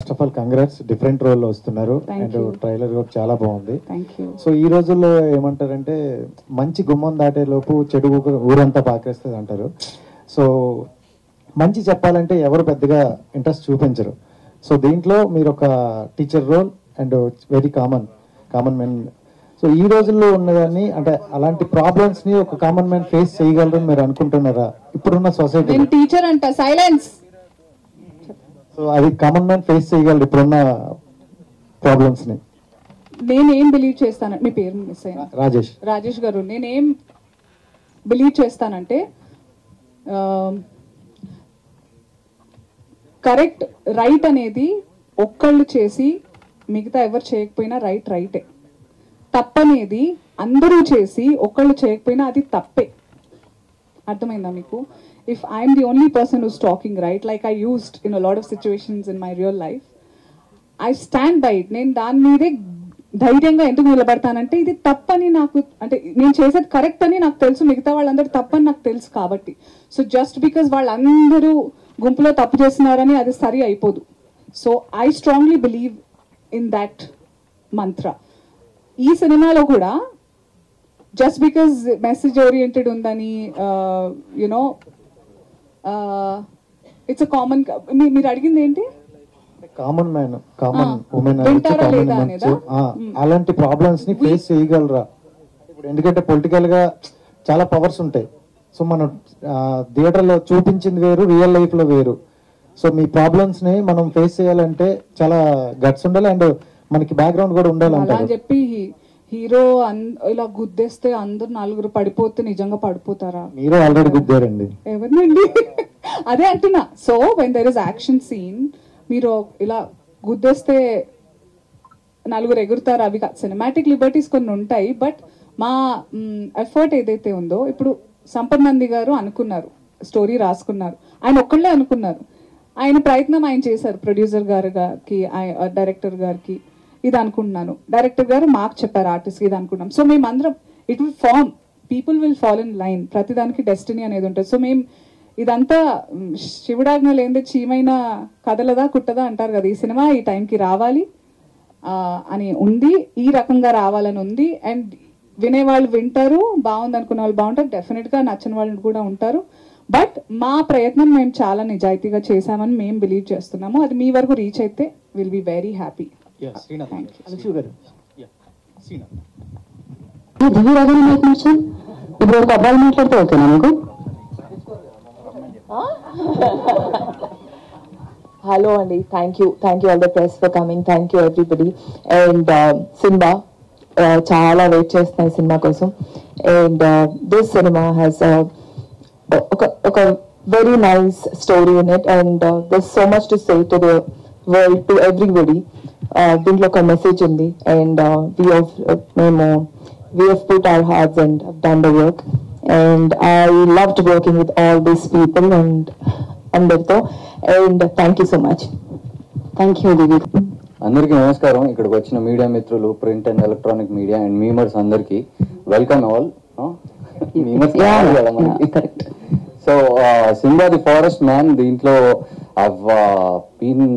First of all congrats, different role లో వస్తున్నారు and trailer కూడా చాలా బాగుంది. సో ఈ రోజుల్లో ఏమంటారంటే మంచి గుమ్మం దాటే లోపు చెడు ఊరంతా పాకేస్తుంది అంటారు. సో మంచి చెప్పాలంటే ఎవరు పెద్దగా ఇంట్రెస్ట్ చూపించరు. సో దీంట్లో మీరు ఒక teacher role and very common man. So ఈ రోజుల్లో ఉన్నదాన్ని అంటే అలాంటి ప్రాబ్లమ్స్ ని ఒక కామన్ మ్యాన్ ఫేస్ చేయగలరు మీరు అనుకుంటున్నారా ఇప్పుడున్న సొసైటీ? టీచర్ అంట సైలెన్స్. సో అది కామన్ మ్యాన్ ఫేస్ చేయగలరు ఇప్పుడున్న ప్రాబ్లమ్స్ ని? నేనేం బిలీవ్ చేస్తాను, మీ పేరు మిస్ అయ్యా, రాజేష్ గారు, నేనేం బిలీవ్ చేస్తానంటే కరెక్ట్ రైట్ అనేది ఒక్కళ్ళు చేసి మిగతా ఎవరు చేయకపోయినా రైటే. తప్పనేది అందరూ చేసి ఒక్కళ్ళు చేయకపోయినా అది తప్పే. అర్థమైందా మీకు? if I'm the only person who's talking right, like I used in a lot of situations in my real life, I stand by it. నేను దాని మీదే ధైర్యంగా ఎందుకు నిలబడతానంటే ఇది తప్పని నాకు, అంటే నేను చేసేది కరెక్ట్ అని నాకు తెలుసు, మిగతా వాళ్ళందరూ తప్పని నాకు తెలుసు కాబట్టి. సో జస్ట్ బికాజ్ వాళ్ళందరూ గుంపులో తప్పు చేస్తున్నారని అది సరి అయిపోదు. So I strongly believe in that మంత్ర. ఈ సినిమాలో కూడా జస్ట్ బికాజ్ మెసేజ్ ఓరియంటెడ్ ఉందని యునో ఇట్స్ అ కామన్, మీరు అడిగింది ఏంటి? కామన్ మ్యాన్, కామన్ ఉమెన్ అలాంటి ప్రాబ్లమ్స్ ని ఫేస్ చేయగలరా ఇప్పుడు? ఎందుకంటే పొలిటికల్ గా చాలా పవర్స్ ఉంటాయి. సో మనం థియేటర్ లో చూపించింది వేరు, రియల్ లైఫ్ లో వేరు. సో మీ ప్రాబ్లమ్స్ ని మనం ఫేస్ చేయాలంటే చాలా గట్స్ ఉండాలి అండ్ మనకి బ్యాక్గ్రౌండ్ కూడా ఉండాలి అని చెప్పి హీరో ఇలా గుద్దేస్తే అందరు నలుగురు పడిపోతే నిజంగా పడిపోతారా? మీరు ఆల్రెడీ గుద్దారండి. ఎవరినండి? అదే అంటున్నా. So when there is action scene, మీరు ఇలా గుద్దేస్తే నలుగురు ఎగురుతారు. అవి సినిమాటిక్ లిబర్టీస్ కొన్ని ఉంటాయి. బట్ మా ఎఫర్ట్ ఏదైతే ఉందో, ఇప్పుడు సంపత్ నంది గారు అనుకున్నారు, స్టోరీ రాసుకున్నారు, ఆయన ఒక్కళ్ళే అనుకున్నారు. ఆయన ప్రయత్నం ఆయన చేశారు. ప్రొడ్యూసర్ గారికి, డైరెక్టర్ గారికి ఇది అనుకుంటున్నాను, డైరెక్టర్ గారు మాకు చెప్పారు ఆర్టిస్ట్ ఇది అనుకున్నాం. సో మేమందరం it will form, people will fall in line. ప్రతిదానికి డెస్టినీ అనేది ఉంటుంది. సో మేము ఇదంతా శివుడాజ్ఞ లేనిదే చీమైన కథలదా కుట్టదా అంటారు కదా. ఈ సినిమా ఈ టైంకి రావాలి అని ఉంది, ఈ రకంగా రావాలని ఉంది. అండ్ వినేవాళ్ళు వింటారు, బాగుంది అనుకున్న వాళ్ళు బాగుంటారు, డెఫినెట్గా నచ్చని వాళ్ళు కూడా ఉంటారు. బట్ మా ప్రయత్నం మేము చాలా నిజాయితీగా చేశామని మేము బిలీవ్ చేస్తున్నాము. అది మీ వరకు రీచ్ అయితే విల్ బి వెరీ హ్యాపీ. ఇప్పుడు ఒక అబ్బాయి మాట్లాడితే ఓకేనా మీకు? హలో అండి, thank you all the press for coming, thank you everybody. And cinema చాలా వెయిట్ చేస్తున్నాయి సినిమా కోసం. అండ్ దిస్ సినిమా హ్యాస్ ఒక very nice story in it and there's so much to say to the world, to everybody. దీంట్లో ఒక message ఉంది and we have put our hearts and done the work and I loved working with all these people and అందరితో. and thank you so much. Thank you Divi. అందరికీ నమస్కారం. ఇక్కడికి వచ్చిన media మిత్రులు, print and electronic media and memers అందరికి welcome all. So Simbaa the forest man, దీంట్లో been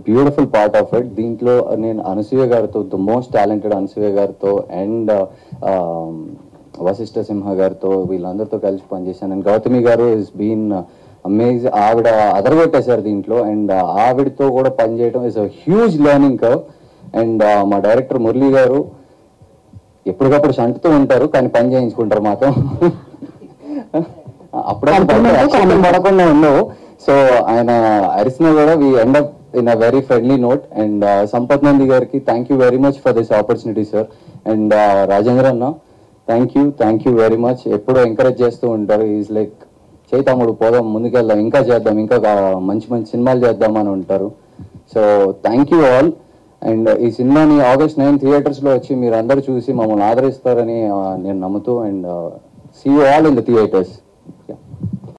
beautiful part of it. దీంట్లో నేను అనసూయ గారితో, ద మోస్ట్ టాలెంటెడ్ అనసూయ గారితో అండ్ వశిష్ఠ సింహ గారితో, వీళ్ళందరితో కలిసి పనిచేశాను. అండ్ గౌతమి గారు ఇస్ బీన్ అమేజింగ్. ఆవిడ అదరగొట్టేశారు దీంట్లో. అండ్ ఆవిడతో కూడా పనిచేయడం is a huge learning curve. And మా డైరెక్టర్ మురళీ గారు ఎప్పటికప్పుడు షంటుతూ ఉంటారు, కానీ పని చేయించుకుంటారు మాతో. అప్పుడప్పుడు పడకుండా ఉండవు. సో ఆయన అరిసినా కూడా we end up in a very friendly note. and Sampath Nandi gariki thank you very much for this opportunity sir. and Rajendra anna thank you very much. eppudu encourage chestu untaru. is like cheytamudu podam mundukellam, inka cheddam, inka manchi cinemalu cheddam ani untaru. so thank you all. and ee cinema ni August 9 theaters lo vachi meer andaru chusi mammalni aadaristarani nenu nammutu. and see you all in the theaters. yeah.